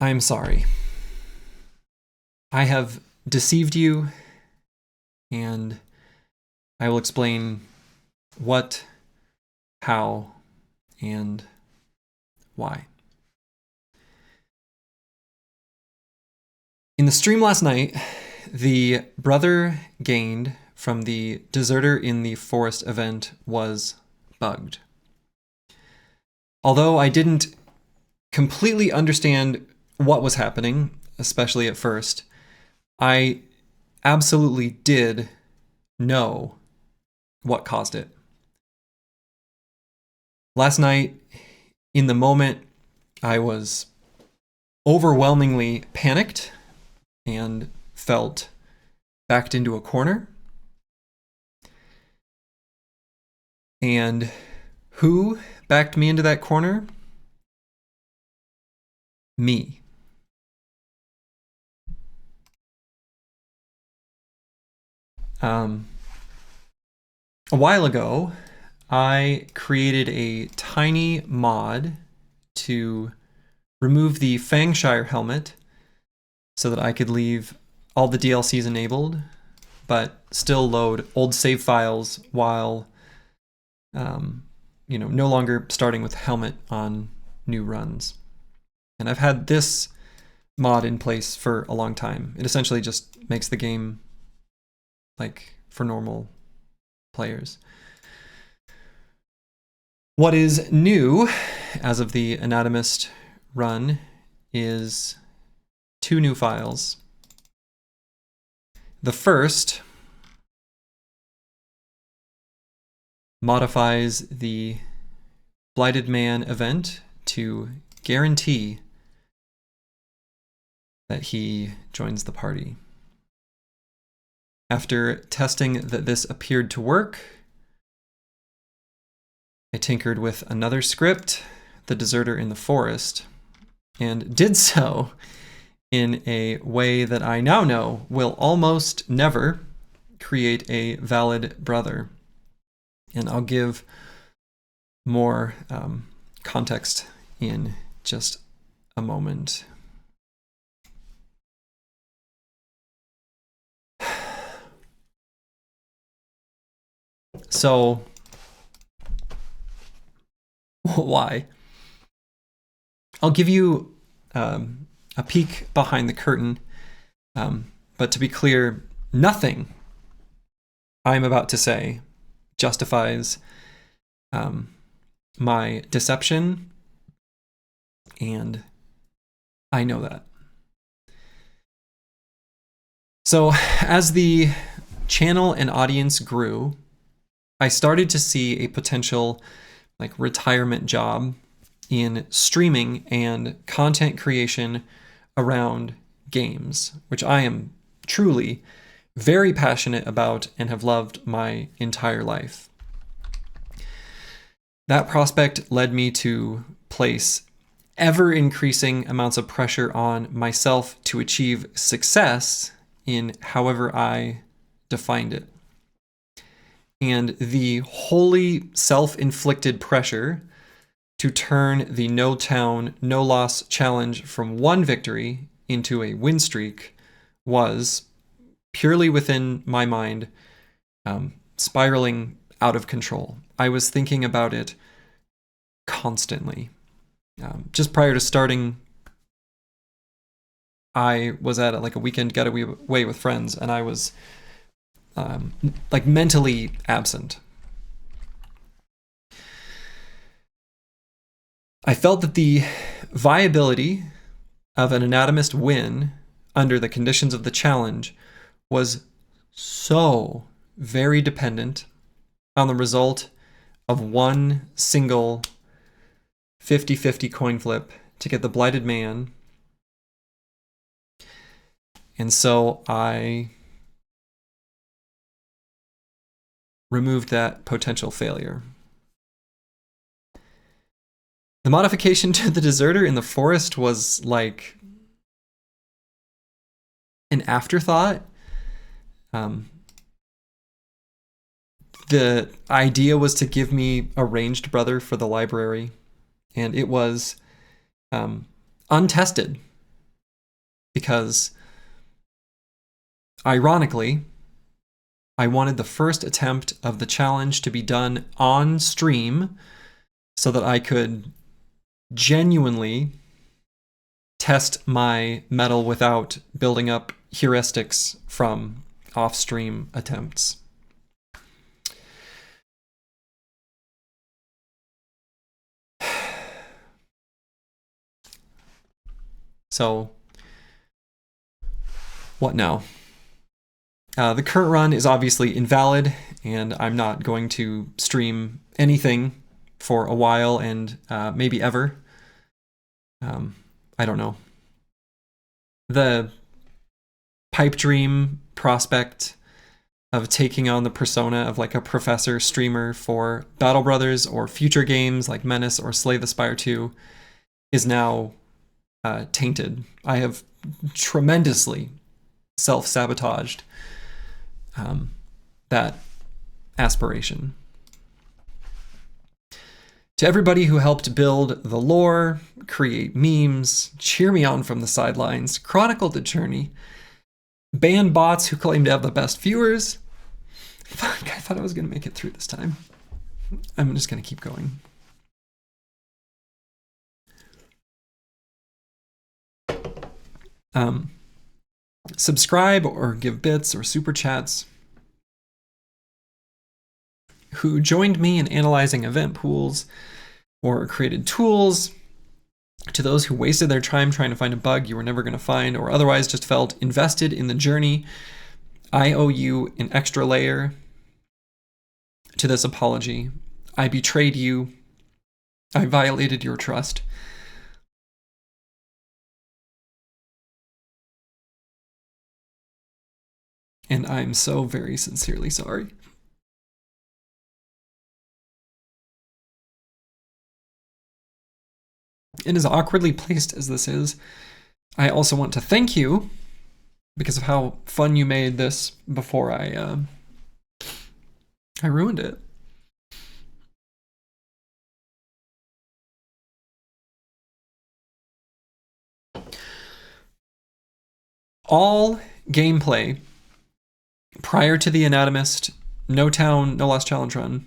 I'm sorry. I have deceived you, and I will explain what, how, and why. In the stream last night, the brother gained from the deserter in the forest event was bugged. Although I didn't completely understand what was happening, especially at first, I absolutely did know what caused it. Last night, in the moment, I was overwhelmingly panicked and felt backed into a corner. And who backed me into that corner? Me. A while ago, I created a tiny mod to remove the Fangshire helmet so that I could leave all the DLCs enabled, but still load old save files while, no longer starting with helmet on new runs. And I've had this mod in place for a long time. It essentially just makes the game like for normal players. What is new as of the Anatomist run is 2 new files. The first modifies the Blighted Man event to guarantee that he joins the party. After testing that this appeared to work, I tinkered with another script, the Deserter in the Forest, and did so in a way that I now know will almost never create a valid brother. And I'll give more context in just a moment. So, why? I'll give you a peek behind the curtain, but to be clear, nothing I'm about to say justifies my deception, and I know that. So, as the channel and audience grew, I started to see a potential retirement job in streaming and content creation around games, which I am truly very passionate about and have loved my entire life. That prospect led me to place ever increasing amounts of pressure on myself to achieve success in however I defined it. And the wholly self-inflicted pressure to turn the no town, no loss challenge from one victory into a win streak was purely within my mind, spiraling out of control. I was thinking about it constantly. Just prior to starting, I was at a weekend getaway with friends, and I was mentally absent. I felt that the viability of an Anatomist win under the conditions of the challenge was so very dependent on the result of one single 50-50 coin flip to get the Blighted Man. And so I removed that potential failure. The modification to the Deserter in the Forest was like an afterthought. The idea was to give me a ranged brother for the library, and it was untested because, ironically, I wanted the first attempt of the challenge to be done on stream so that I could genuinely test my mettle without building up heuristics from off-stream attempts. So, what now? The current run is obviously invalid, and I'm not going to stream anything for a while, and maybe ever. I don't know. The pipe dream prospect of taking on the persona of like a professor streamer for Battle Brothers or future games like Menace or Slay the Spire 2 is now tainted. I have tremendously self-sabotaged that aspiration. To everybody who helped build the lore, create memes, cheer me on from the sidelines, chronicle the journey, ban bots who claim to have the best viewers. Fuck, I thought I was going to make it through this time. I'm just going to keep going. Subscribe or give bits or super chats. Who joined me in analyzing event pools or created tools. To those who wasted their time trying to find a bug you were never going to find or otherwise just felt invested in the journey, I owe you an extra layer to this apology. I betrayed you. I violated your trust. And I'm so very sincerely sorry. And as awkwardly placed as this is, I also want to thank you because of how fun you made this before I ruined it. All gameplay prior to the Anatomist, No Town, No Lost Challenge run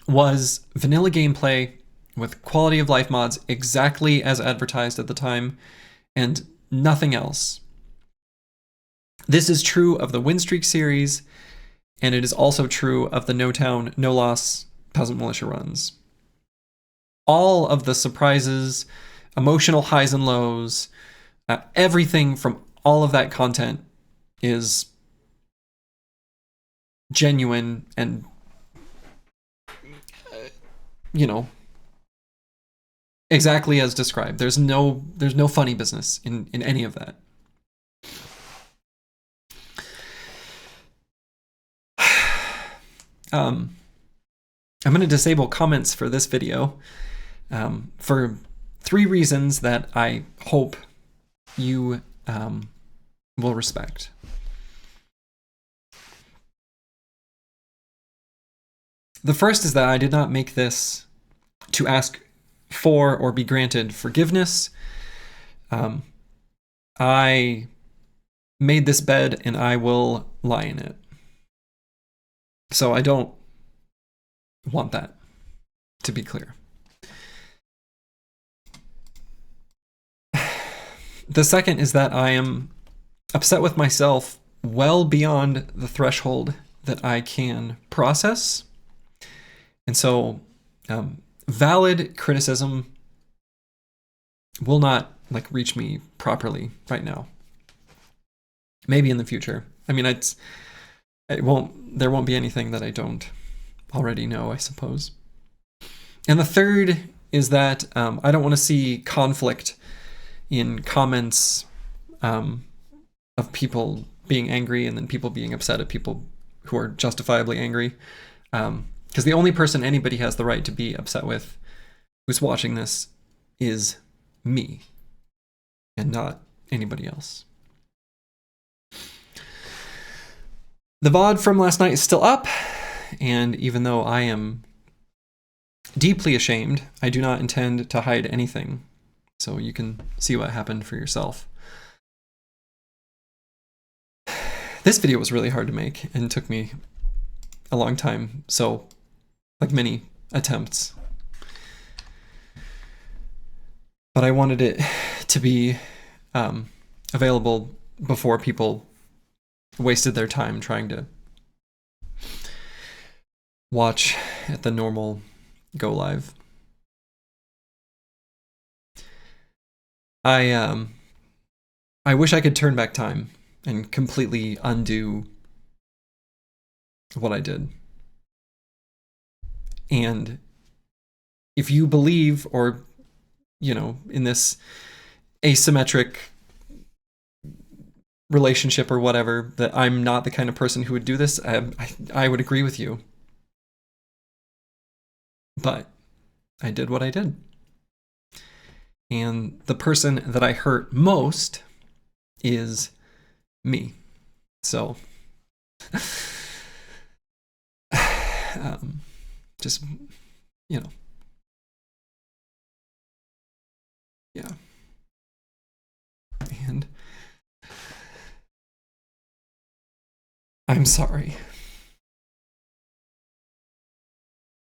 was vanilla gameplay with quality of life mods exactly as advertised at the time, and nothing else. This is true of the Windstreak series, and it is also true of the No Town, No Loss Peasant Militia runs. All of the surprises, emotional highs and lows, everything from all of that content is genuine and, you know, exactly as described. There's no funny business in any of that. I'm going to disable comments for this video for 3 reasons that I hope you will respect. The first is that I did not make this to ask for or be granted forgiveness. I made this bed and I will lie in it. So I don't want that, to be clear. The second is that I am upset with myself well beyond the threshold that I can process. And so valid criticism will not reach me properly right now. Maybe in the future. I mean, there won't be anything that I don't already know, I suppose. And the third is that I don't want to see conflict in comments of people being angry and then people being upset at people who are justifiably angry. Because the only person anybody has the right to be upset with who's watching this is me and not anybody else. The VOD from last night is still up, and even though I am deeply ashamed, I do not intend to hide anything so you can see what happened for yourself. This video was really hard to make and took me a long time, so like many attempts. But I wanted it to be available before people wasted their time trying to watch at the normal go live. I wish I could turn back time and completely undo what I did. And if you believe, or, you know, in this asymmetric relationship or whatever, that I'm not the kind of person who would do this, I would agree with you. But I did what I did. And the person that I hurt most is me. So, just, you know, yeah. And I'm sorry.